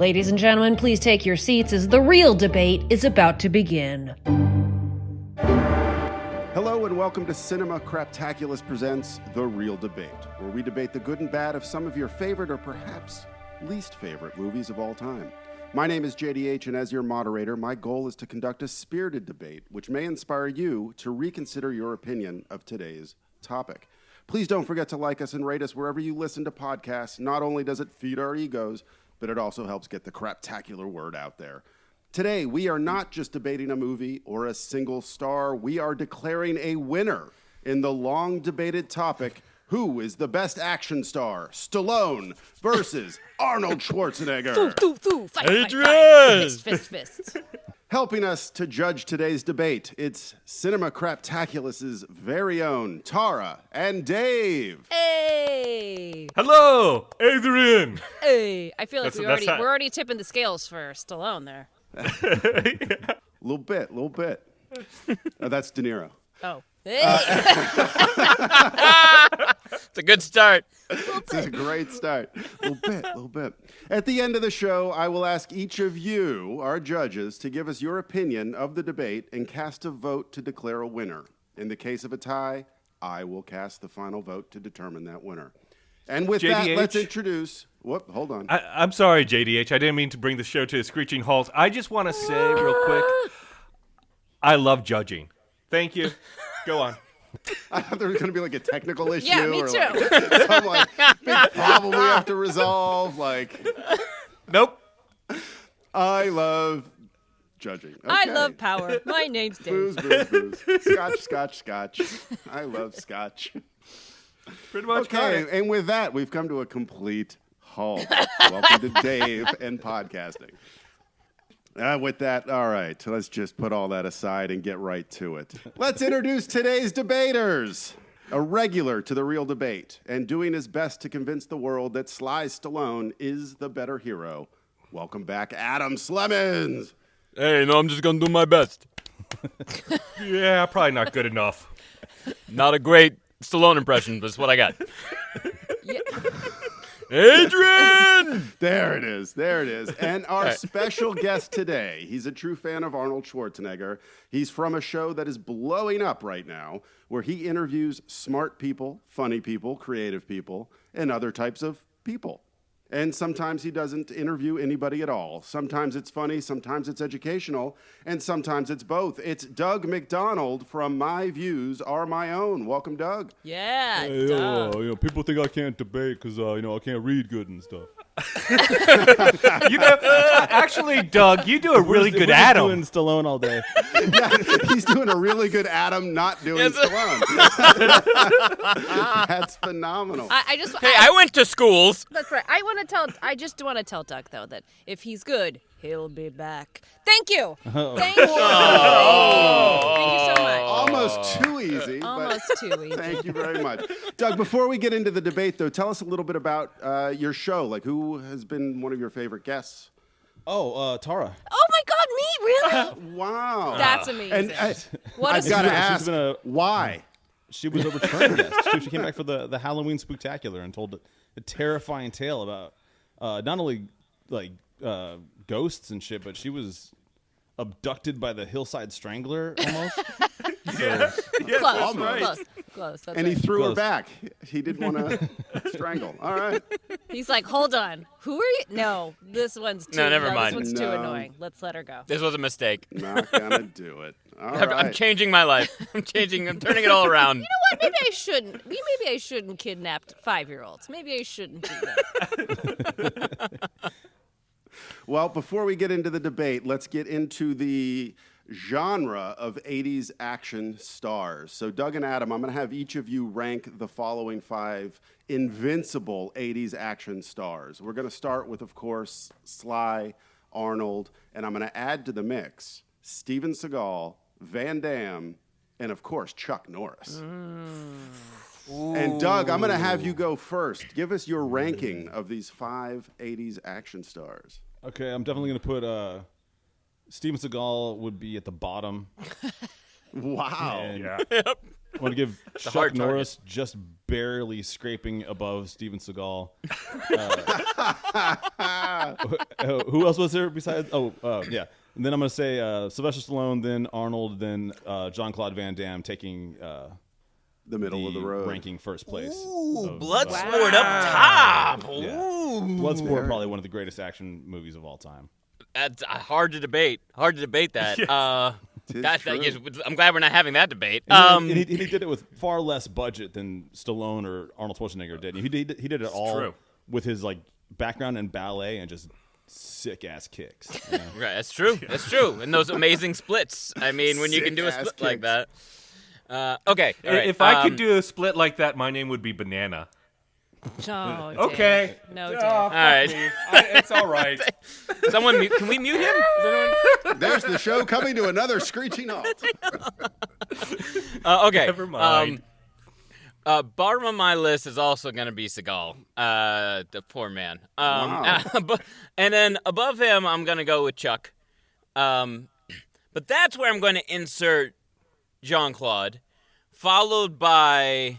Ladies and gentlemen, please take your seats as the real debate is about to begin. Hello and welcome to Cinema Craptaculous presents The Real Debate, where we debate the good and bad of some of your favorite or perhaps least favorite movies of all time. My name is JDH, and as your moderator, my goal is to conduct a spirited debate which may inspire you to reconsider your opinion of today's topic. Please don't forget to like us and rate us wherever you listen to podcasts. Not only does it feed our egos, but it also helps get the craptacular word out there. Today, we are not just debating a movie or a single star. We are declaring a winner in the long-debated topic, who is the best action star? Stallone versus Arnold Schwarzenegger. Fight, Adrian! Fist. Helping us to judge today's debate, it's Cinema Craptaculous's very own Tara and Dave. Hey! Hello, Adrian. Hey! I feel like That's we're already tipping the scales for Stallone there. Little bit. Oh, that's De Niro. Oh. Hey! It's a good start. It's a great start. Little bit. At the end of the show, I will ask each of you, our judges, to give us your opinion of the debate and cast a vote to declare a winner. In the case of a tie, I will cast the final vote to determine that winner. And with that, JDH? let's introduce... Hold on. I'm sorry, JDH. I didn't mean to bring the show to a screeching halt. I just want to say real quick, I love judging. Thank you. Go on. I thought there was going to be like a technical issue. Yeah, me or too. Some big problem we have to resolve. Nope. I love judging. Okay. I love power. My name's Dave. Booze. Scotch. I love scotch. Pretty much. Okay, and with that, we've come to a complete halt. Welcome to Dave and podcasting. With that, all right, let's just put all that aside and get right to it. Let's introduce today's debaters. A regular to the real debate and doing his best to convince the world that Sly Stallone is the better hero. Welcome back, Adam Slemons. Hey, no, I'm just gonna do my best. Yeah, probably not good enough. Not a great Stallone impression, but it's what I got. Yeah. Adrian! There it is. And our special guest today, he's a true fan of Arnold Schwarzenegger. He's from a show that is blowing up right now, where he interviews smart people, funny people, creative people, and other types of people. And sometimes he doesn't interview anybody at all. Sometimes it's funny, sometimes it's educational, and sometimes it's both. It's Doug McDonald from My Views Are My Own. Welcome, Doug. Yeah, Hey, duh. people think I can't debate because, I can't read good and stuff. Actually, Doug, you do a really good We're just Adam. doing Stallone all day. Yeah, he's doing a really good Adam not doing Stallone. That's phenomenal. I went to schools. That's right. I just want to tell Doug, though, that if he's good, he'll be back. Thank you. Thank you. Thank you so much. Almost too easy. Almost too easy. Thank you very much. Doug, before we get into the debate, though, tell us a little bit about your show. Like, who has been one of your favorite guests? Oh, Tara. Oh, my God, me? Really? Wow. That's amazing. And What I've a got to she's ask, been a- why? She was a return guest. She came back for the Halloween Spooktacular and told a terrifying tale about not only ghosts and shit, but she was abducted by the Hillside Strangler almost. Close. That's And he right. threw her Close. back. He didn't want to strangle. All right. He's like, hold on. Who are you? No, this one's too. No, never mind. This one's too No. annoying. Let's let her go. This was a mistake. Not going to do it. All I'm right. changing my life. I'm turning it all around. You know what? Maybe I shouldn't. Maybe I shouldn't kidnap 5-year-olds. Maybe I shouldn't do that. Well, before we get into the debate, let's get into the genre of 80s action stars. So, Doug and Adam, I'm going to have each of you rank the following 5 invincible 80s action stars. We're going to start with, of course, Sly, Arnold, and I'm going to add to the mix Steven Seagal, Van Damme, and, of course, Chuck Norris. And, Doug, I'm going to have you go first. Give us your ranking of these 5 80s action stars. Okay, I'm definitely going to put Steven Seagal would be at the bottom. Wow. And I want to give Chuck hard Norris just barely scraping above Steven Seagal. Who else was there besides? Yeah. And then I'm going to say Sylvester Stallone, then Arnold, then Jean-Claude Van Damme taking the middle of the road, ranking first place. Ooh, Bloodsport up top. Yeah. Ooh. Bloodsport, probably one of the greatest action movies of all time. That's hard to debate. Hard to debate that. True. I'm glad we're not having that debate. And he did it with far less budget than Stallone or Arnold Schwarzenegger did. He did it all with his like background in ballet and just sick ass kicks. You know? Right, that's true. That's true. And those amazing splits. I mean, when you can do a split Sick-ass like that. Okay. All right. If I could do a split like that, my name would be Banana. Oh, Okay. No, Dan. All right. It's all right. Someone mute. Can we mute him? Is anyone? There's the show coming to another screeching halt. Okay. Never mind. Bottom of my list is also going to be Seagal. The poor man. Wow. And then above him, I'm going to go with Chuck. But that's where I'm going to insert Jean-Claude, followed by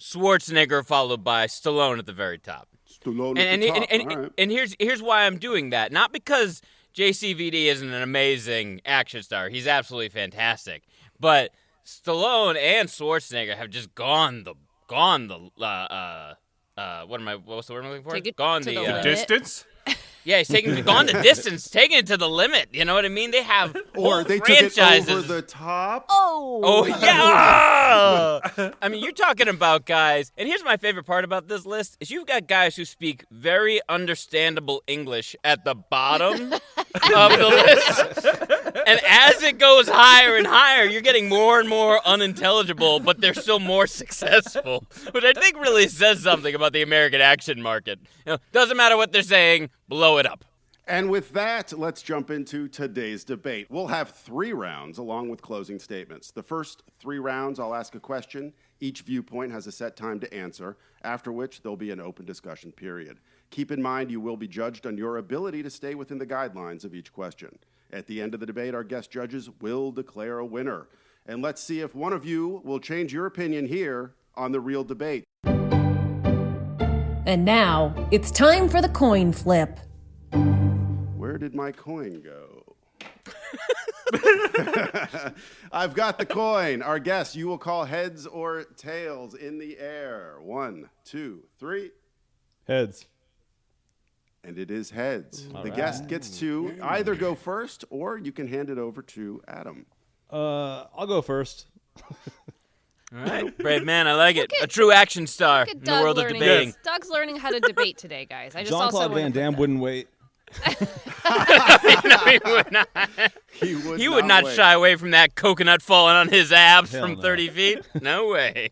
Schwarzenegger, followed by Stallone at the very top. Stallone at the top. All right. And here's why I'm doing that. Not because JCVD isn't an amazing action star. He's absolutely fantastic. But Stallone and Schwarzenegger have just gone the what's the word I'm looking for? Take it Gone to the the limit. Distance? yeah, he's gone the distance, taking it to the limit. You know what I mean? They have Or whole they took franchises. it over the top. Oh, yeah. I mean, you're talking about guys, and here's my favorite part about this list, is you've got guys who speak very understandable English at the bottom of the list. And as it goes higher and higher, you're getting more and more unintelligible, but they're still more successful, which I think really says something about the American action market. Doesn't matter what they're saying, blow it up. And with that, let's jump into today's debate. We'll have 3 rounds along with closing statements. The first 3 rounds, I'll ask a question. Each viewpoint has a set time to answer, after which there'll be an open discussion period. Keep in mind you will be judged on your ability to stay within the guidelines of each question. At the end of the debate, our guest judges will declare a winner. And let's see if one of you will change your opinion here on The Real Debate. And now, it's time for the coin flip. Where did my coin go? I've got the coin. Our guest, you will call heads or tails in the air. 1, 2, 3. Heads. And it is heads. The guest gets to either go first or you can hand it over to Adam. I'll go first. All right, brave man, I like it. A true action star Look at in the Doug world of learning. debating. Doug's learning how to debate today, guys. I just also Jean-Claude wanna Van put Damme that. wouldn't wait. No, he would not. He would not wait. shy away from that coconut falling on his abs Hell from no. 30 feet. No way.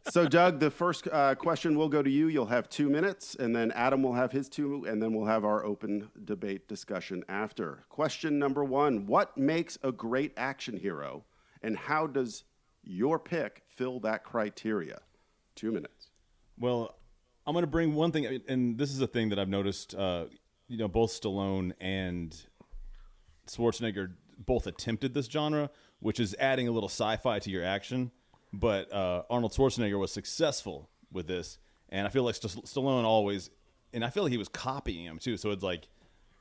So, Doug, the first question will go to you. You'll have 2 minutes, and then Adam will have his 2, and then we'll have our open debate discussion after. Question number 1, what makes a great action hero, and how does your pick fill that criteria? 2 minutes. Well, I'm going to bring one thing, and this is a thing that I've noticed. Both Stallone and Schwarzenegger both attempted this genre, which is adding a little sci-fi to your action. But Arnold Schwarzenegger was successful with this, and I feel like Stallone always, and I feel like he was copying him too. So it's like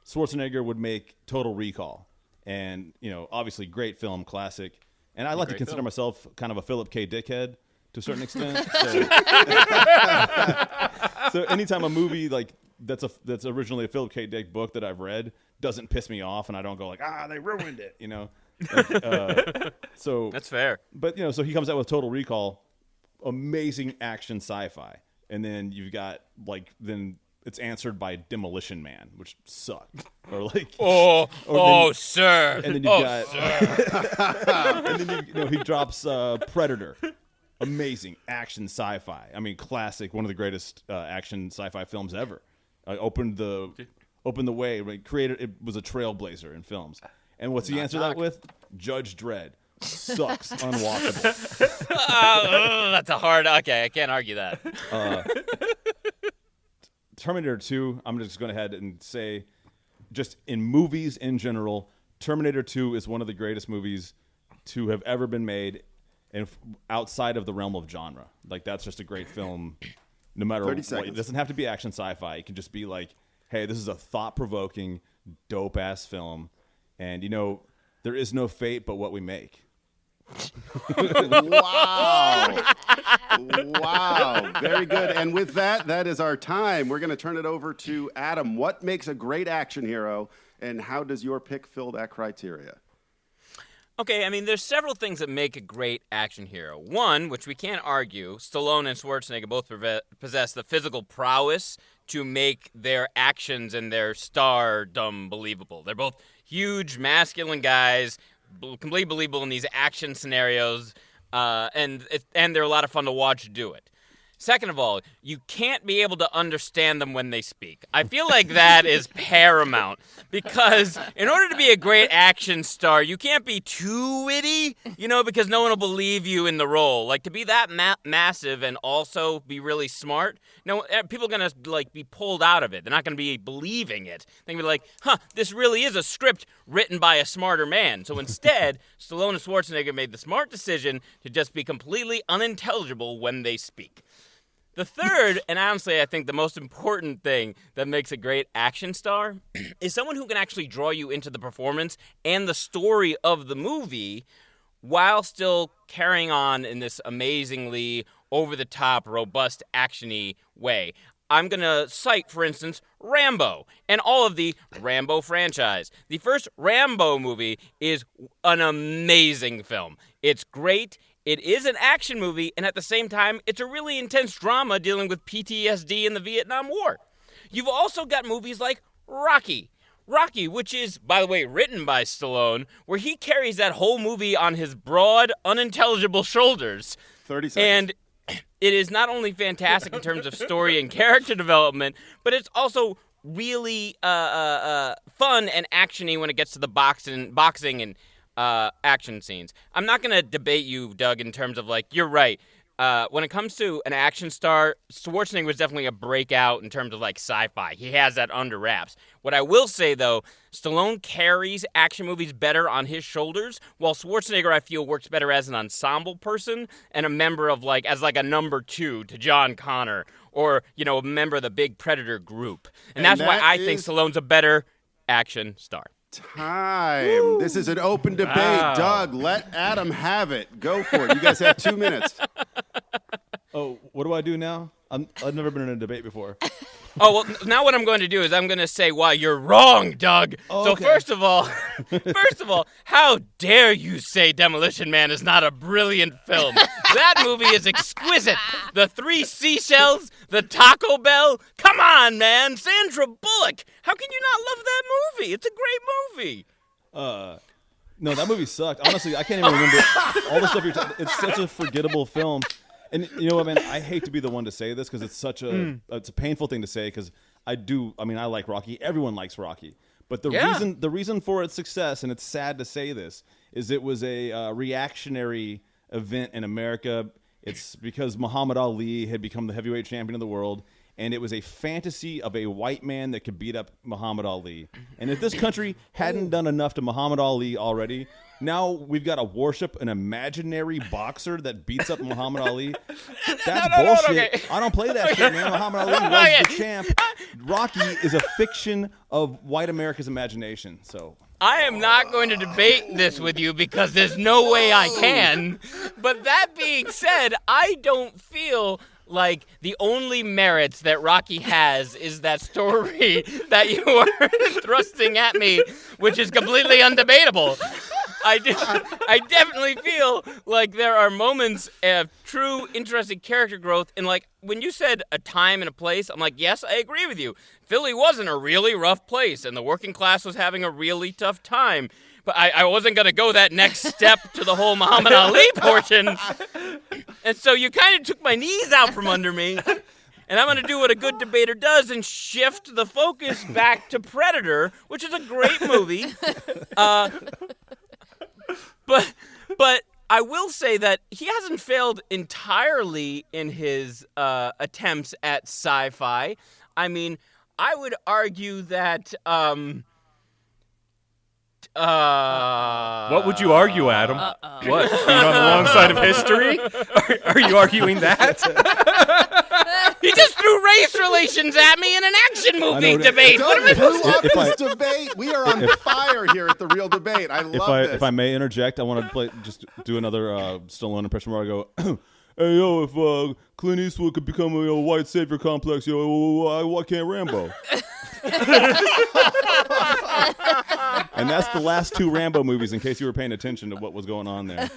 Schwarzenegger would make Total Recall, and obviously great film, classic. And I like to consider myself kind of a Philip K. Dickhead to a certain extent. So anytime a movie like that's originally a Philip K. Dick book that I've read doesn't piss me off, and I don't go like, they ruined it, So That's fair. But so he comes out with Total Recall, amazing action sci-fi, and then you've got then it's answered by Demolition Man, which sucked, or like Sir. and then you've got and then he drops Predator. Amazing action sci-fi. I mean, classic, one of the greatest action sci-fi films ever. Opened the way. Created. It was a trailblazer in films. And what's he answer that with? Judge Dredd. Sucks. Unwatchable. That's a hard. Okay, I can't argue that. Terminator 2. I'm just going ahead and say, just in movies in general, Terminator 2 is one of the greatest movies to have ever been made. and outside of the realm of genre. Like, that's just a great film, no matter 30 what. seconds. It doesn't have to be action sci-fi. It can just be like, hey, this is a thought-provoking, dope-ass film, and, there is no fate but what we make. Wow. Wow. Very good. And with that is our time. We're going to turn it over to Adam. What makes a great action hero, and how does your pick fill that criteria? Okay, I mean, there's several things that make a great action hero. One, which we can't argue, Stallone and Schwarzenegger both possess the physical prowess to make their actions and their stardom believable. They're both huge, masculine guys, completely believable in these action scenarios, and they're a lot of fun to watch do it. Second of all, you can't be able to understand them when they speak. I feel like that is paramount, because in order to be a great action star, you can't be too witty, because no one will believe you in the role. Like, to be that massive and also be really smart, people are going to, be pulled out of it. They're not going to be believing it. They're going to be like, this really is a script written by a smarter man. So instead, Stallone and Schwarzenegger made the smart decision to just be completely unintelligible when they speak. The third, and honestly I think the most important thing that makes a great action star, is someone who can actually draw you into the performance and the story of the movie while still carrying on in this amazingly over-the-top, robust, action-y way. I'm going to cite, for instance, Rambo and all of the Rambo franchise. The first Rambo movie is an amazing film. It's great. It is an action movie, and at the same time, it's a really intense drama dealing with PTSD in the Vietnam War. You've also got movies like Rocky. Rocky, which is, by the way, written by Stallone, where he carries that whole movie on his broad, unintelligible shoulders. 30 seconds. And it is not only fantastic in terms of story and character development, but it's also really fun and action-y when it gets to the boxing and action scenes. I'm not going to debate you, Doug, in terms of, you're right. When it comes to an action star, Schwarzenegger was definitely a breakout in terms of, sci-fi. He has that under wraps. What I will say, though, Stallone carries action movies better on his shoulders, while Schwarzenegger, I feel, works better as an ensemble person and a member of, as a number two to John Connor, or, a member of the big Predator group. And that's why I think Stallone's a better action star. Time. Woo. This is an open debate. Wow. Doug, let Adam have it. Go for it. You guys have 2 minutes. Oh, what do I do now? I've never been in a debate before. Oh, well, now what I'm going to do is I'm going to say why you're wrong, Doug. Oh, okay. So first of all, how dare you say Demolition Man is not a brilliant film? That movie is exquisite. The 3 seashells, the Taco Bell. Come on, man. Sandra Bullock. How can you not love that movie? It's a great movie. No, that movie sucked. Honestly, I can't even remember all the stuff you're talking. It's such a forgettable film. And you know what, man? I hate to be the one to say this because it's such it's a painful thing to say because I like Rocky. Everyone likes Rocky. But the reason for its success, and it's sad to say this, is it was a reactionary event in America. It's because Muhammad Ali had become the heavyweight champion of the world, and it was a fantasy of a white man that could beat up Muhammad Ali. And if this country hadn't done enough to Muhammad Ali already, now we've got to worship an imaginary boxer that beats up Muhammad Ali. That's bullshit. Okay. I don't play that shit, man. Muhammad Ali was the champ. Rocky is a fiction of white America's imagination. So I am not going to debate this with you because there's no way I can. But that being said, I don't feel like the only merits that Rocky has is that story that you are thrusting at me, which is completely undebatable. I definitely feel like there are moments of true, interesting character growth. And, when you said a time and a place, I'm like, yes, I agree with you. Philly wasn't a really rough place, and the working class was having a really tough time. But I wasn't going to go that next step to the whole Muhammad Ali portion. And so you kind of took my knees out from under me. And I'm going to do what a good debater does and shift the focus back to Predator, which is a great movie. But I will say that he hasn't failed entirely in his attempts at sci-fi. I mean, I would argue that What would you argue, Adam? What? Being on the wrong side of history? Are you arguing that? He just threw race relations at me in an action movie debate. What am I Don't supposed blew up this debate. We are on fire here at The Real Debate. I love this. If I may interject, I want to just do another Stallone impression where I go, hey, yo, if Clint Eastwood could become a white savior complex, why can't Rambo? And that's the last two Rambo movies, in case you were paying attention to what was going on there.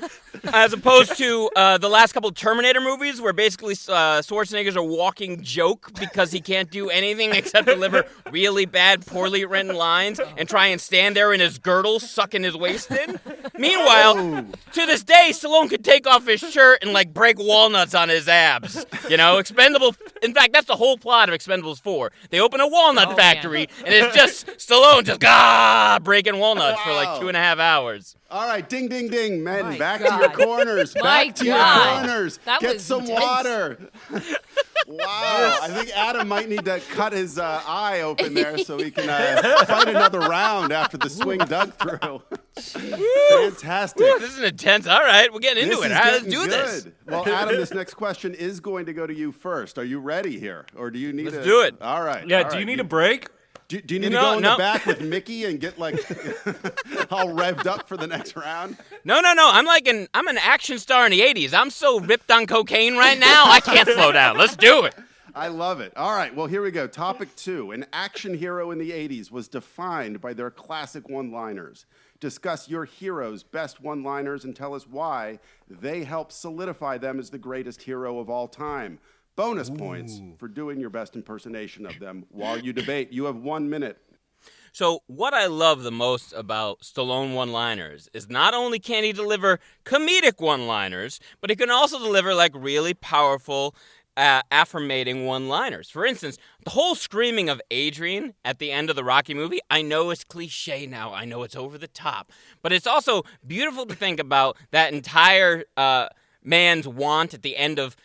As opposed to the last couple Terminator movies, where basically Schwarzenegger's a walking joke because he can't do anything except deliver really bad, poorly written lines and try and stand there in his girdle, sucking his waist in. Meanwhile, to this day, Stallone could take off his shirt and like break walnuts on his abs. You know, Expendable. In fact, that's the whole plot of Expendables 4. They open a walnut factory, and it's just Stallone just breaking walnuts for like 2.5 hours. All right, ding, ding, ding, men, My back God. to your corners. My Back to your God. corners. That Get was some intense. water. Wow, I think Adam might need to cut his eye open there so he can fight another round after the swing Doug threw. Fantastic. This is intense. All right, we're getting into This it. is All right, let's getting do this. good. Well, Adam, this next question is going to go to you first. Are you ready here, or do you need? Let's do it. All right. Yeah, all do right. you need a break? Do you need to No, go in no. the back with Mickey and get like all revved up for the next round? No. I'm an action star in the 80s. I'm so ripped on cocaine right now, I can't slow down. Let's do it. I love it. All right, well, here we go. Topic 2. An action hero in the 80s was defined by their classic one-liners. Discuss your hero's best one-liners and tell us why they help solidify them as the greatest hero of all time. Bonus points for doing your best impersonation of them while you debate. You have 1 minute. So what I love the most about Stallone One-Liners is not only can he deliver comedic one-liners, but he can also deliver like really powerful affirmating one-liners. For instance, the whole screaming of Adrian at the end of the Rocky movie, I know it's cliche now, I know it's over the top, but it's also beautiful to think about that entire man's want at the end of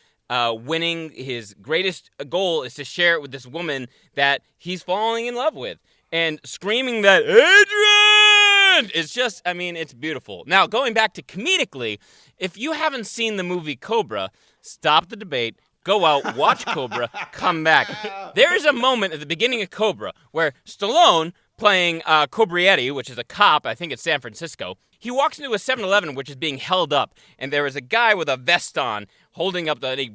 winning. His greatest goal is to share it with this woman that he's falling in love with. And screaming that, Adrian! It's just, I mean, it's beautiful. Now, going back to comedically, if you haven't seen the movie Cobra, stop the debate, go out, watch Cobra, come back. There is a moment at the beginning of Cobra where Stallone, playing Cobrietti, which is a cop, I think it's San Francisco, he walks into a 7-Eleven which is being held up, and there is a guy with a vest on holding up he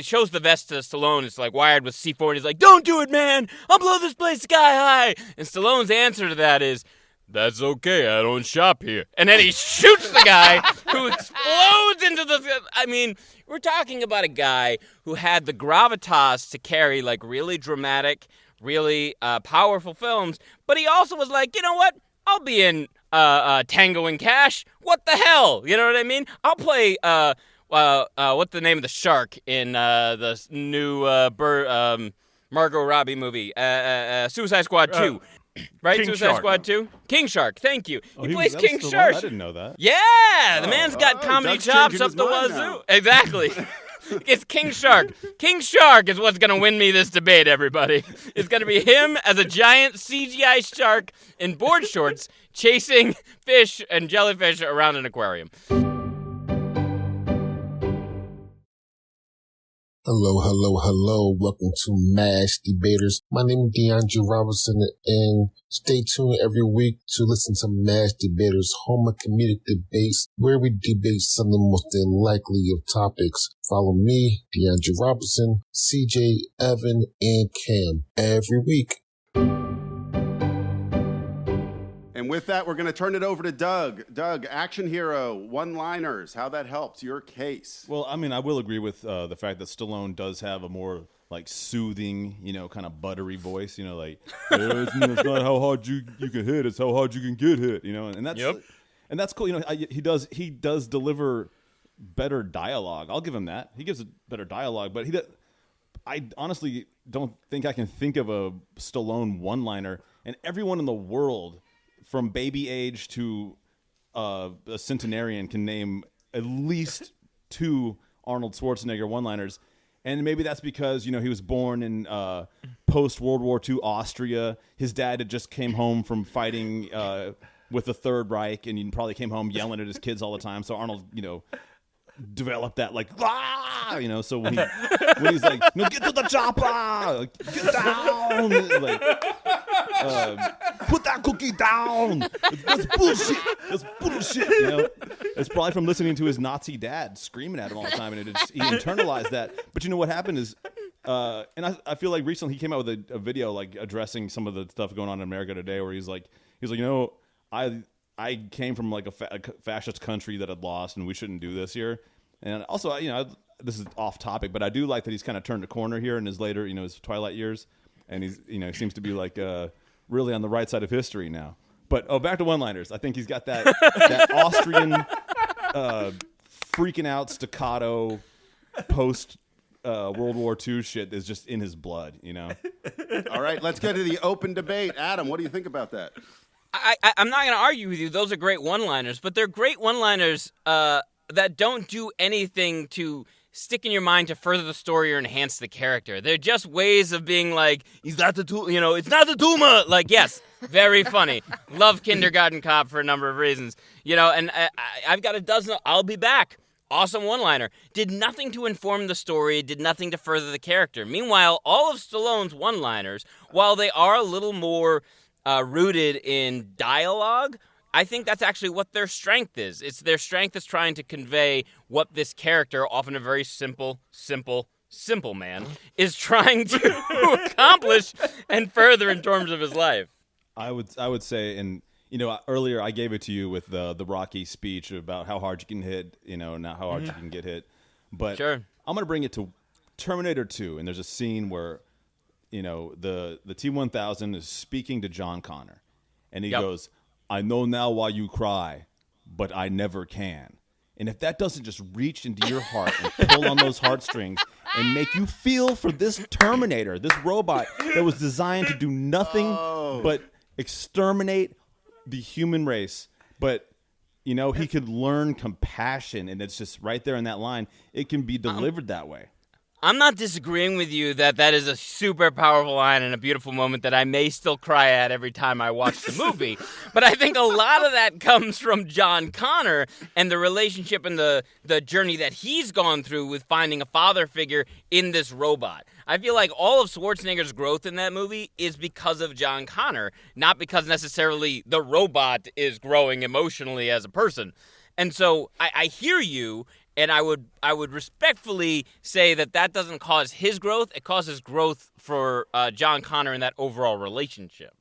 shows the vest to Stallone. It's like wired with C4, and he's like, don't do it, man! I'll blow this place sky high! And Stallone's answer to that is, that's okay, I don't shop here. And then he shoots the guy who explodes into the... I mean, we're talking about a guy who had the gravitas to carry like really dramatic, really powerful films, but he also was like, you know what? I'll be in Tango and Cash. What the hell? You know what I mean? I'll play what's the name of the shark in the new Margot Robbie movie, Suicide Squad 2. Right? King Suicide Shark. Squad 2? King Shark, thank you. He plays that was King Stallone? Shark. I didn't know that. Yeah, the man's got comedy Doug's chops changing up his the mind wazoo. now. Exactly. It's King Shark. King Shark is what's going to win me this debate, everybody. It's going to be him as a giant CGI shark in board shorts chasing fish and jellyfish around an aquarium. Hello. Welcome to MASH Debaters. My name is DeAndre Robinson, and stay tuned every week to listen to MASH Debaters, home of comedic debates, where we debate some of the most unlikely of topics. Follow me, DeAndre Robinson, CJ, Evan, and Cam every week. And with that, we're going to turn it over to Doug. Doug, action hero, one-liners, how that helps your case. Well, I mean, I will agree with the fact that Stallone does have a more like soothing, kind of buttery voice. Like it's not how hard you can hit; it's how hard you can get hit. And that's cool. He does deliver better dialogue. I'll give him that. He gives a better dialogue, but I honestly don't think I can think of a Stallone one-liner, and everyone in the world, from baby age to a centenarian, can name at least 2 Arnold Schwarzenegger one-liners. And maybe that's because, he was born in post-World War II Austria. His dad had just came home from fighting with the Third Reich, and he probably came home yelling at his kids all the time. So Arnold, developed that so when he's like, no, get to the chopper, get down, put that cookie down. That's bullshit. That's bullshit. It's probably from listening to his Nazi dad screaming at him all the time, and he internalized that. But what happened is, and I feel like recently he came out with a video like addressing some of the stuff going on in America today, where he's like, I came from like a fascist country that had lost, and we shouldn't do this here. And also, this is off topic, but I do like that he's kind of turned a corner here in his later, his twilight years, and he's, he seems to be like really on the right side of history now. But back to one-liners. I think he's got that Austrian freaking out staccato post World War II shit is just in his blood. All right, let's get to the open debate. Adam, what do you think about that? I'm not going to argue with you. Those are great one-liners, but they're great one-liners that don't do anything to stick in your mind to further the story or enhance the character. They're just ways of being like, is that the tumor? It's not the tumor. Like, yes, very funny. Love Kindergarten Cop for a number of reasons. And I've got a dozen. I'll be back. Awesome one-liner. Did nothing to inform the story, did nothing to further the character. Meanwhile, all of Stallone's one-liners, while they are a little more rooted in dialogue, I think that's actually what their strength is. It's their strength is trying to convey what this character, often a very simple man, is trying to accomplish and further in terms of his life. I would say, and earlier I gave it to you with the Rocky speech about how hard you can hit, not how hard you can get hit. But sure. I'm going to bring it to Terminator 2, and there's a scene where the T-1000 is speaking to John Connor, and he goes, I know now why you cry, but I never can. And if that doesn't just reach into your heart and pull on those heartstrings and make you feel for this Terminator, this robot that was designed to do nothing but exterminate the human race, but he could learn compassion, and it's just right there in that line. It can be delivered that way. I'm not disagreeing with you that is a super powerful line and a beautiful moment that I may still cry at every time I watch the movie. But I think a lot of that comes from John Connor and the relationship and the journey that he's gone through with finding a father figure in this robot. I feel like all of Schwarzenegger's growth in that movie is because of John Connor, not because necessarily the robot is growing emotionally as a person. And so I hear you. And I would respectfully say that doesn't cause his growth. It causes growth for John Connor in that overall relationship.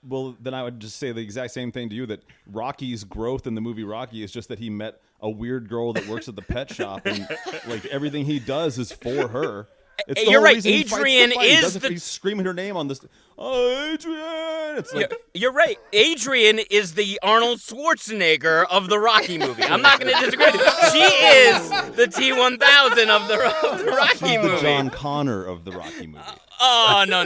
Well, then I would just say the exact same thing to you, that Rocky's growth in the movie Rocky is just that he met a weird girl that works at the pet shop, and like everything he does is for her. It's the You're whole right. reason he fights Adrian the fight. is He's screaming her name on this. Oh, Adrian! It's like, You're right. Adrian is the Arnold Schwarzenegger of the Rocky movie. I'm not going to disagree with you. She is the T-1000 of the Rocky she's movie. the John Connor of the Rocky movie. Oh, no.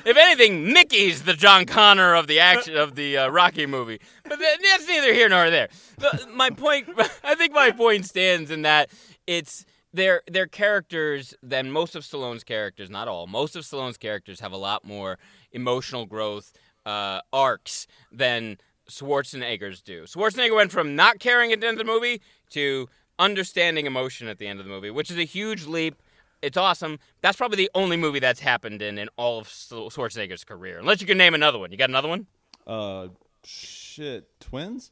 If anything, Mickey's the John Connor of the action of the Rocky movie. But that's neither here nor there. I think my point stands in that it's their characters than most of Stallone's characters, not all. Most of Stallone's characters have a lot more emotional growth arcs than Schwarzenegger's do. Schwarzenegger went from not caring at the end of the movie to understanding emotion at the end of the movie, which is a huge leap. It's awesome. That's probably the only movie that's happened in all of Schwarzenegger's career. Unless you can name another one. You got another one? Twins?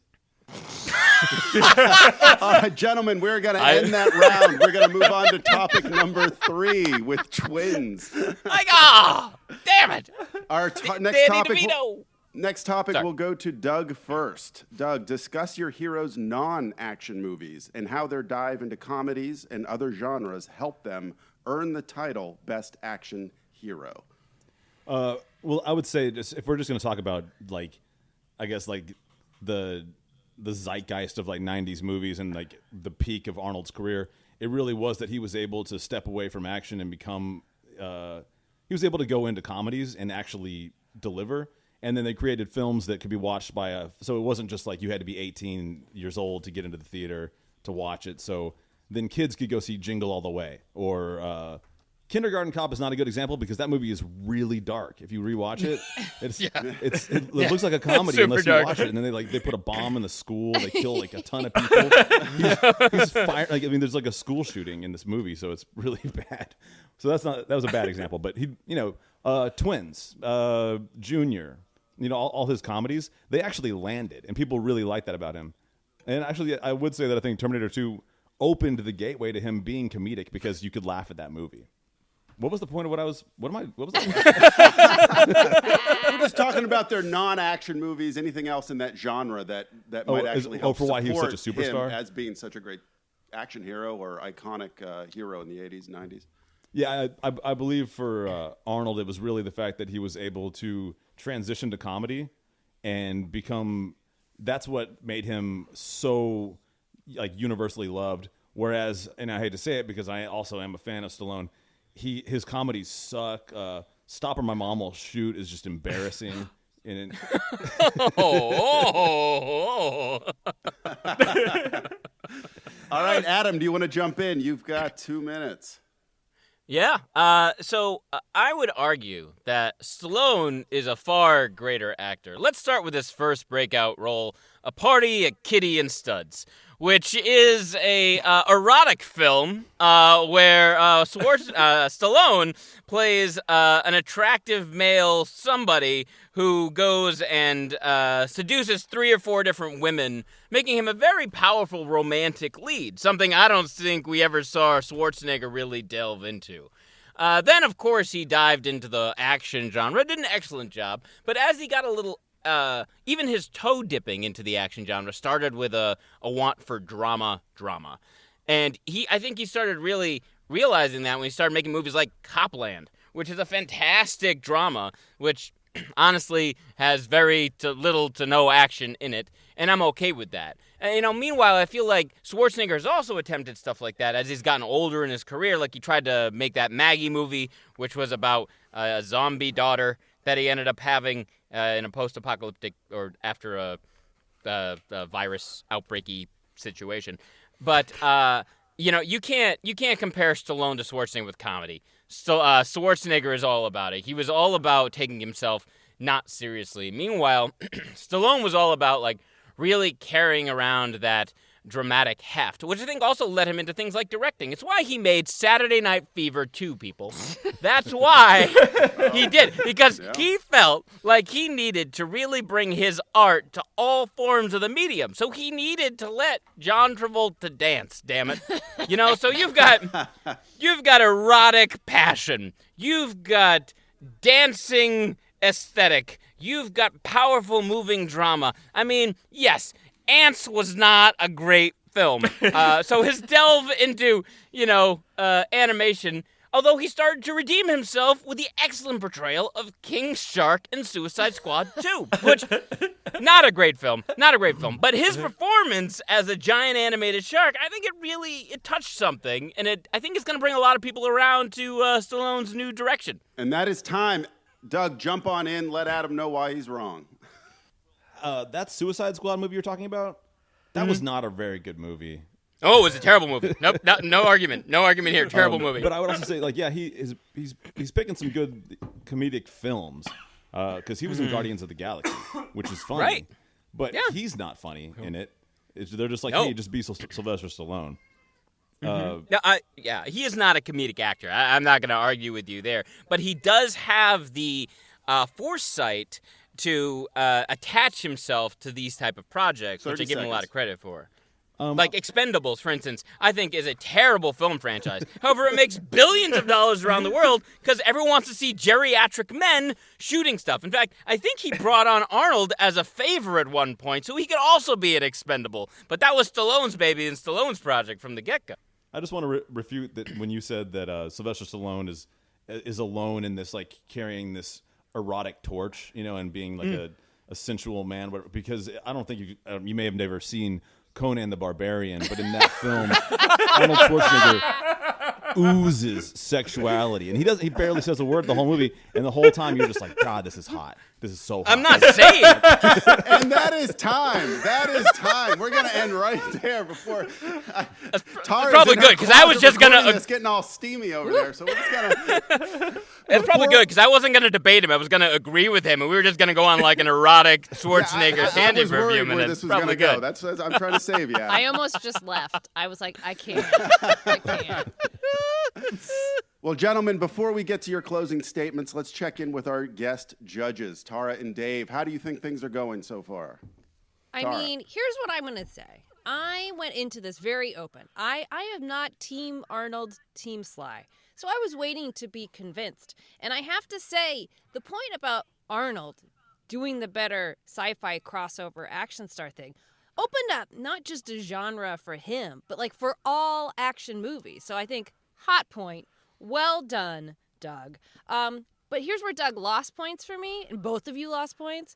All right, gentlemen, we're going to end that round. We're going to move on to topic number 3 with twins. Damn it. Our next topic will go to Doug first. Doug, discuss your heroes' non-action movies and how their dive into comedies and other genres help them earn the title Best Action Hero. Well, I would say if we're just going to talk about the zeitgeist of like 90s movies and like the peak of Arnold's career, it really was that he was able to step away from action and become he was able to go into comedies and actually deliver. And then they created films that could be watched so it wasn't just like you had to be 18 years old to get into the theater to watch it. So then kids could go see Jingle All the Way or Kindergarten Cop is not a good example because that movie is really dark. If you rewatch it, it looks like a comedy unless you watch it. And then they put a bomb in the school. They kill like a ton of people. He's fired. Like, I mean, there's like a school shooting in this movie, so it's really bad. So that was a bad example. But Twins, Junior, all his comedies, they actually landed, and people really like that about him. And actually, I would say that I think Terminator 2 opened the gateway to him being comedic because you could laugh at that movie. What was the point of what was that? We're just talking about their non-action movies, anything else in that genre that might actually help for why he was such a support superstar? him as being such a great action hero or iconic hero in the 80s, 90s. Yeah, I believe for Arnold, it was really the fact that he was able to transition to comedy and become. That's what made him so universally loved. Whereas, and I hate to say it because I also am a fan of Stallone, his comedies suck. Stop or My Mom Will Shoot is just embarrassing. All right, Adam, do you want to jump in? You've got 2 minutes. Yeah. So I would argue that Stallone is a far greater actor. Let's start with his first breakout role, A Party at Kitty and Studs, which is a erotic film where Stallone plays an attractive male somebody who goes and seduces 3 or 4 different women, making him a very powerful romantic lead, something I don't think we ever saw Schwarzenegger really delve into. Then, of course, he dived into the action genre, did an excellent job, but as he got a little even his toe dipping into the action genre started with a want for drama. And I think he started really realizing that when he started making movies like Copland, which is a fantastic drama, which honestly has very little to no action in it, and I'm okay with that. And, meanwhile, I feel like Schwarzenegger has also attempted stuff like that as he's gotten older in his career. Like he tried to make that Maggie movie, which was about a zombie daughter that he ended up having in a post-apocalyptic or after a virus outbreaky situation. But you can't compare Stallone to Schwarzenegger with comedy. So Schwarzenegger is all about it. He was all about taking himself not seriously. Meanwhile, Stallone was all about really carrying around that dramatic heft, which I think also led him into things like directing. It's why he made Saturday Night Fever 2, people. That's why he did, because he felt like he needed to really bring his art to all forms of the medium. So he needed to let John Travolta dance, damn it. So you've got erotic passion. You've got dancing aesthetic. You've got powerful moving drama. I mean, yes, Ants was not a great film. So his delve into, animation, although he started to redeem himself with the excellent portrayal of King Shark in Suicide Squad 2, which, not a great film. But his performance as a giant animated shark, I think it touched something, and I think it's going to bring a lot of people around to Stallone's new direction. And that is time. Doug, jump on in. Let Adam know why he's wrong. That Suicide Squad movie you're talking about, that was not a very good movie. Oh, it was a terrible movie. Nope, no argument. No argument here. Terrible movie. But I would also say, he's picking some good comedic films because he was in Guardians of the Galaxy, which is funny. Right. But he's not funny in it. They're just like, hey, just be Sylvester Stallone. He is not a comedic actor. I'm not going to argue with you there. But he does have the foresight to attach himself to these type of projects, which I give him a lot of credit for. Like Expendables, for instance, I think is a terrible film franchise. However, it makes billions of dollars around the world because everyone wants to see geriatric men shooting stuff. In fact, I think he brought on Arnold as a favor at one point so he could also be an expendable. But that was Stallone's baby and Stallone's project from the get-go. I just want to refute that when you said that Sylvester Stallone is alone in this, carrying this erotic torch, and being a sensual man, because I don't think you may have never seen Conan the Barbarian, but in that film, Arnold Schwarzenegger oozes sexuality, and he barely says a word the whole movie, and the whole time you're just like, God, this is hot. This is so hot. I'm not saying. And that is time. That is time. We're gonna end right there before. Tara's probably in her good, 'cause I was closet just gonna- recording this, getting all steamy over there. So we're just gonna. It's probably good because I wasn't going to debate him. I was going to agree with him, and we were just going to go on like an erotic Schwarzenegger I tangent was for a worried few where minutes. this was Probably gonna good. go. That's what I'm trying to save you. I almost just left. I was like, I can't. I can't. Well, gentlemen, before we get to your closing statements, let's check in with our guest judges, Tara and Dave. How do you think things are going so far? I Tara. mean, here's what I'm going to say. I went into this very open. I am not Team Arnold, Team Sly. So I was waiting to be convinced. And I have to say, the point about Arnold doing the better sci-fi crossover action star thing opened up not just a genre for him, but like for all action movies. So I think hot point, well done, Doug. But here's where Doug lost points for me, and both of you lost points.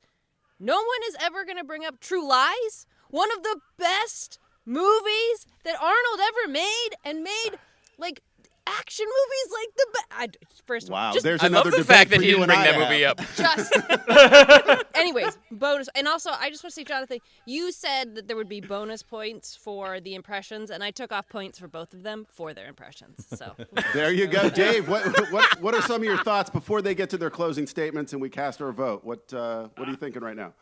No one is ever going to bring up True Lies, one of the best movies that Arnold ever made, and made like action movies like the best. First of all, Wow, just there's I another love the debate fact that for he you didn't and bring I that to movie have. up. anyways, bonus. And also, I just want to say, Jonathan, you said that there would be bonus points for the impressions, and I took off points for both of them for their impressions. So There you go, Dave. What are some of your thoughts before they get to their closing statements and we cast our vote? What are you thinking right now?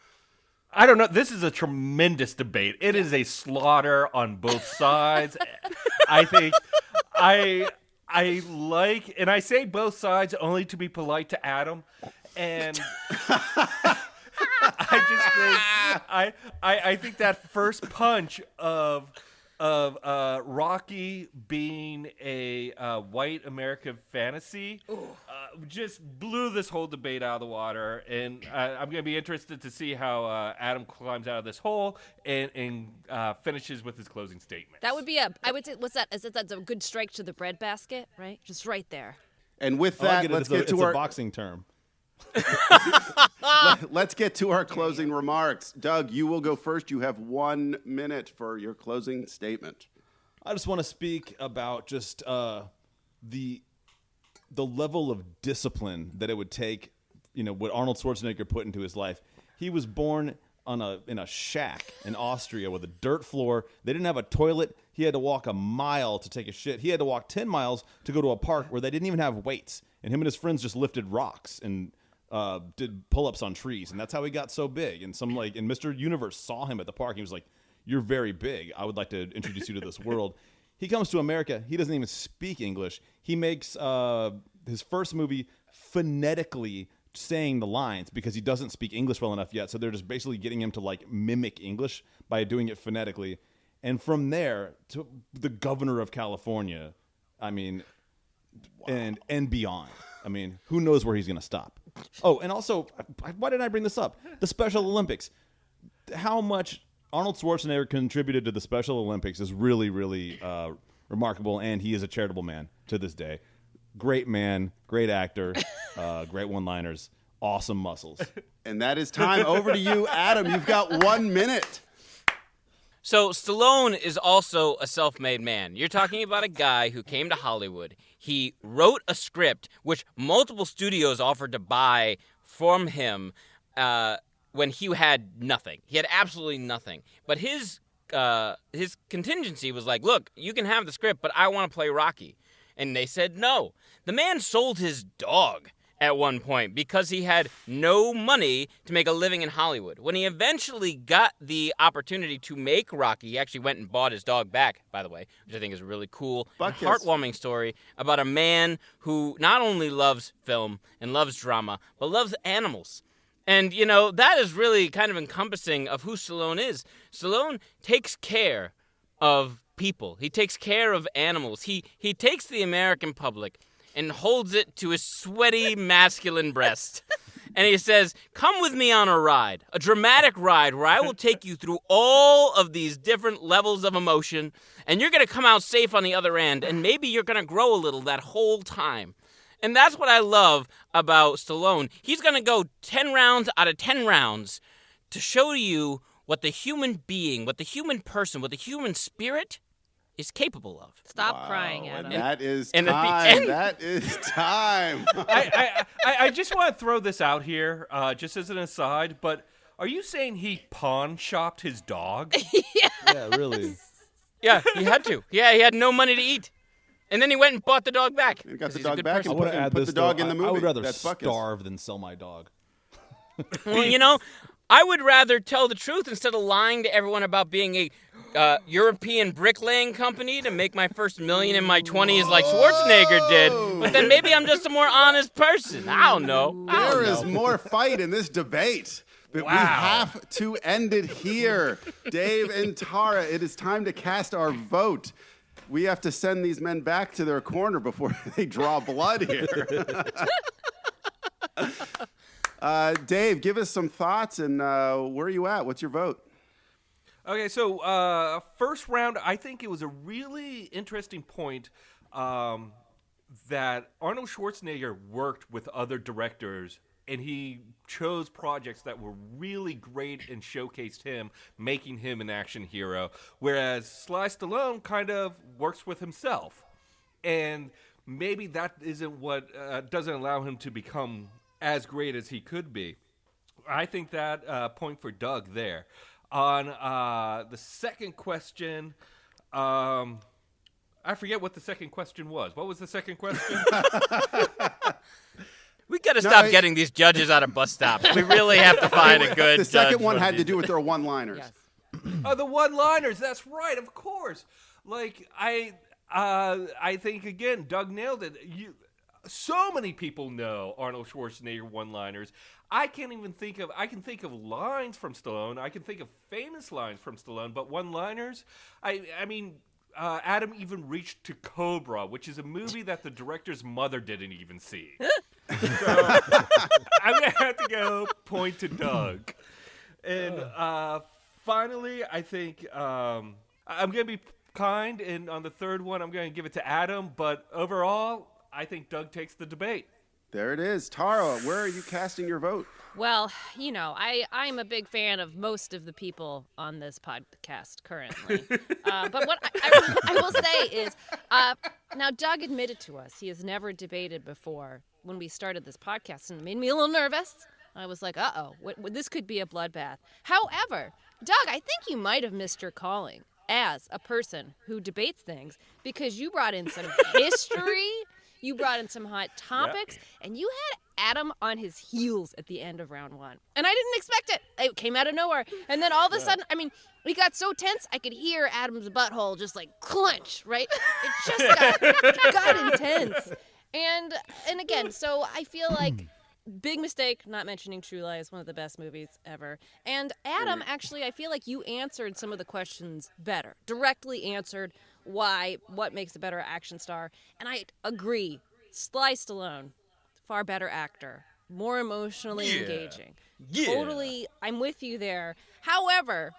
I don't know. This is a tremendous debate. It is a slaughter on both sides. I think I like, and I say both sides only to be polite to Adam, and I just think I think that first punch of Rocky being a white American fantasy just blew this whole debate out of the water, and I'm going to be interested to see how Adam climbs out of this hole and finishes with his closing statement. that would be I would say, what's that? That's a good strike to the bread basket, right? Just right there. And with I like that, it. let's It's get to a our boxing term. let's get to our closing remarks. Doug, you will go first. You have 1 minute for your closing statement. I just want to speak about just the level of discipline that it would take, what Arnold Schwarzenegger put into his life. He was born in a shack in Austria with a dirt floor. They didn't have a toilet. He had to walk a mile to take a shit. He had to walk 10 miles to go to a park where they didn't even have weights. And him and his friends just lifted rocks and did pull-ups on trees. And that's how he got so big. And and Mr. Universe saw him at the park. He was like, "You're very big. I would like to introduce you to this world." He comes to America. He doesn't even speak English. He makes his first movie phonetically saying the lines because he doesn't speak English well enough yet. So they're just basically getting him to like mimic English by doing it phonetically. And from there to the governor of California, I mean, and beyond. I mean, who knows where he's going to stop? Oh, and also, why didn't I bring this up? The Special Olympics. How much Arnold Schwarzenegger contributed to the Special Olympics is really, really remarkable, and he is a charitable man to this day. Great man, great actor, great one-liners, awesome muscles. And that is time. Over to you, Adam. You've got 1 minute. So Stallone is also a self-made man. You're talking about a guy who came to Hollywood. He wrote a script which multiple studios offered to buy from him when he had nothing. He had absolutely nothing. But his contingency was like, look, you can have the script, but I want to play Rocky. And they said no. The man sold his dog at one point because he had no money to make a living in Hollywood. When he eventually got the opportunity to make Rocky, he actually went and bought his dog back, by the way, which I think is a really cool and heartwarming story about a man who not only loves film and loves drama, but loves animals. And, that is really kind of encompassing of who Stallone is. Stallone takes care of people. He takes care of animals. He takes the American public and holds it to his sweaty, masculine breast. And he says, come with me on a ride, a dramatic ride where I will take you through all of these different levels of emotion, and you're going to come out safe on the other end, and maybe you're going to grow a little that whole time. And that's what I love about Stallone. He's going to go 10 rounds out of 10 rounds to show you what the human being, what the human person, what the human spirit is capable of. Stop crying, Adam. And that is And at the time. end- That is time. I just want to throw this out here, just as an aside, but are you saying he pawn shopped his dog? Yeah, really. Yeah, he had to. Yeah, he had no money to eat. And then he went and bought the dog back. You got 'cause the he's a dog good back person. I and want to add put this. the dog though. in the movie. I would rather That's Buckus. starve than sell my dog. Well, you know, I would rather tell the truth instead of lying to everyone about being a European bricklaying company to make my first million in my 20s like Schwarzenegger did. But then maybe I'm just a more honest person. I don't know. There is more fight in this debate. But we have to end it here. Dave and Tara, it is time to cast our vote. We have to send these men back to their corner before they draw blood here. Dave, give us some thoughts, and where are you at? What's your vote? Okay, so first round, I think it was a really interesting point that Arnold Schwarzenegger worked with other directors, and he chose projects that were really great and showcased him, making him an action hero, whereas Sly Stallone kind of works with himself. And maybe that isn't what doesn't allow him to become as great as he could be. I think that point for Doug there. On the second question, I forget what the second question was. What was the second question? We got to stop getting these judges out of bus stops. We really have to find a good The second judge one from had to these- do with their one-liners. Yes. Oh, the one-liners. That's right, of course. Like I think again, Doug nailed it. So many people know Arnold Schwarzenegger one-liners. I can't even think of. I can think of lines from Stallone. I can think of famous lines from Stallone, but one-liners. I mean, Adam even reached to Cobra, which is a movie that the director's mother didn't even see. So I'm gonna have to go point to Doug. And finally, I think I'm gonna be kind, and on the third one, I'm gonna give it to Adam. But overall, I think Doug takes the debate. There it is. Tara, where are you casting your vote? Well, you know, I'm a big fan of most of the people on this podcast currently. But what I will say is, now Doug admitted to us he has never debated before when we started this podcast, and it made me a little nervous. I was like, uh-oh, this could be a bloodbath. However, Doug, I think you might have missed your calling as a person who debates things because you brought in some history. You brought in some hot topics, and you had Adam on his heels at the end of round one. And I didn't expect it. It came out of nowhere. And then all of a sudden, I mean, we got so tense, I could hear Adam's butthole just like clench, right? It just got intense. And again, so I feel like big mistake not mentioning True Lies, one of the best movies ever. And Adam, actually, I feel like you answered some of the questions better, directly answered what makes a better action star. And I agree, Sly Stallone, far better actor, more emotionally engaging. Totally, I'm with you there. However,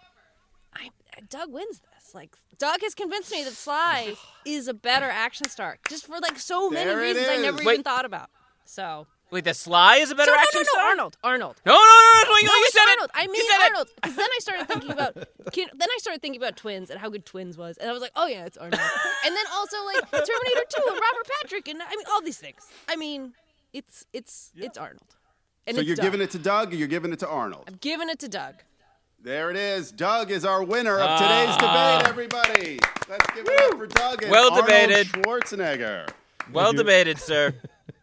Doug wins this. Like, Doug has convinced me that Sly is a better action star, just for like so many There it reasons I is. never even thought about. So. Wait, the Sly is a better action no, star? Arnold. No, you It's said Arnold. it. I mean You said Arnold. Because then I started thinking about Twins and how good Twins was, and I was like, oh yeah, it's Arnold. And then also like Terminator 2 and Robert Patrick, and I mean all these things. I mean, it's Arnold. And So it's you're Doug. giving it to Doug, or you're giving it to Arnold? I'm giving it to Doug. There it is. Doug is our winner of today's debate, everybody. Let's give it up for Doug and Well Arnold debated. Schwarzenegger. Well debated, sir.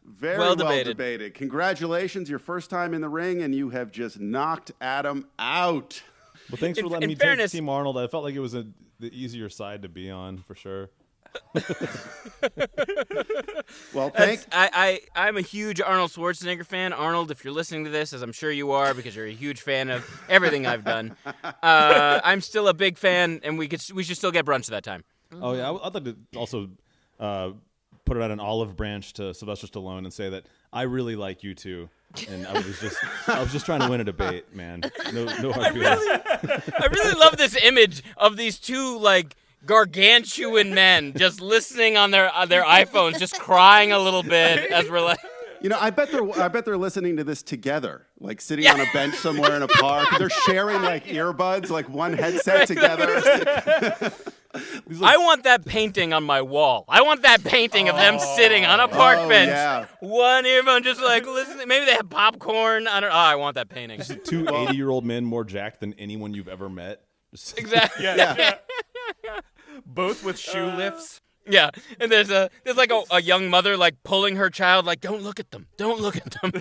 Very Well well debated. debated. Congratulations, your first time in the ring, and you have just knocked Adam out. Well, thanks for In- letting in me fairness- take Team Arnold. I felt like it was the easier side to be on, for sure. Well, thank I'm a huge Arnold Schwarzenegger fan. Arnold, if you're listening to this, as I'm sure you are, because you're a huge fan of everything I've done, I'm still a big fan, and we should still get brunch that time. Oh yeah, I'd like to also put it at an olive branch to Sylvester Stallone and say that I really like you too. And I was just trying to win a debate, man. No hard feelings. I really love this image of these two like gargantuan men just listening on their iPhones, just crying a little bit as we're like. you know. I bet they're listening to this together, like sitting on a bench somewhere in a park. They're sharing like earbuds, like one headset together. I want that painting on my wall. I want that painting of them sitting on a park bench. Yeah. One earphone just like listening. Maybe they have popcorn. I want that painting. Just two 80-year-old men more jacked than anyone you've ever met. Exactly. Yeah. Both with shoe lifts. Yeah, and there's like a young mother like pulling her child like, don't look at them. Don't look at them.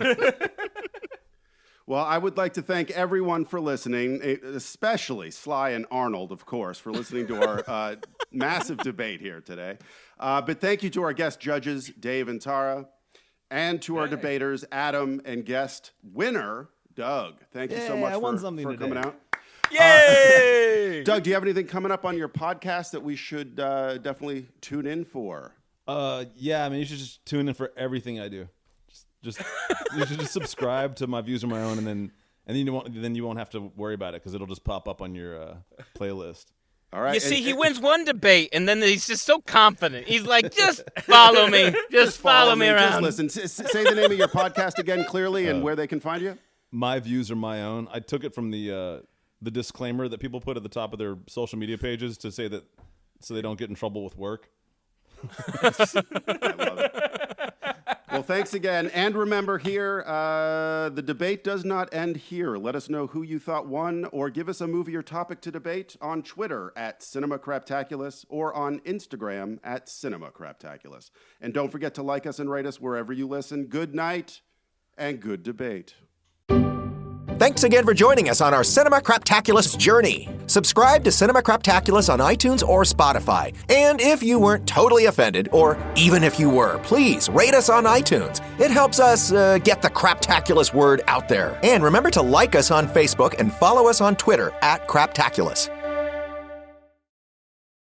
Well, I would like to thank everyone for listening, especially Sly and Arnold, of course, for listening to our massive debate here today. But thank you to our guest judges, Dave and Tara, and to our debaters, Adam, and guest winner, Doug. Thank you so much for coming out. Yay! Doug, do you have anything coming up on your podcast that we should definitely tune in for? Yeah, I mean, you should just tune in for everything I do. Just you should just subscribe to My Views Are My Own, and then you won't have to worry about it because it'll just pop up on your playlist. All right. You see, he wins one debate, and then he's just so confident. He's like, just follow me. Just follow me around. Just listen. Say the name of your podcast again clearly and where they can find you. My Views Are My Own. I took it from the disclaimer that people put at the top of their social media pages to say that so they don't get in trouble with work. I love it. Well, thanks again. And remember here, the debate does not end here. Let us know who you thought won, or give us a movie or topic to debate on Twitter at CinemaCraptaculous or on Instagram at CinemaCraptaculous. And don't forget to like us and rate us wherever you listen. Good night and good debate. Thanks again for joining us on our Cinema Craptaculous journey. Subscribe to Cinema Craptaculous on iTunes or Spotify. And if you weren't totally offended, or even if you were, please rate us on iTunes. It helps us get the Craptaculous word out there. And remember to like us on Facebook and follow us on Twitter at Craptaculous.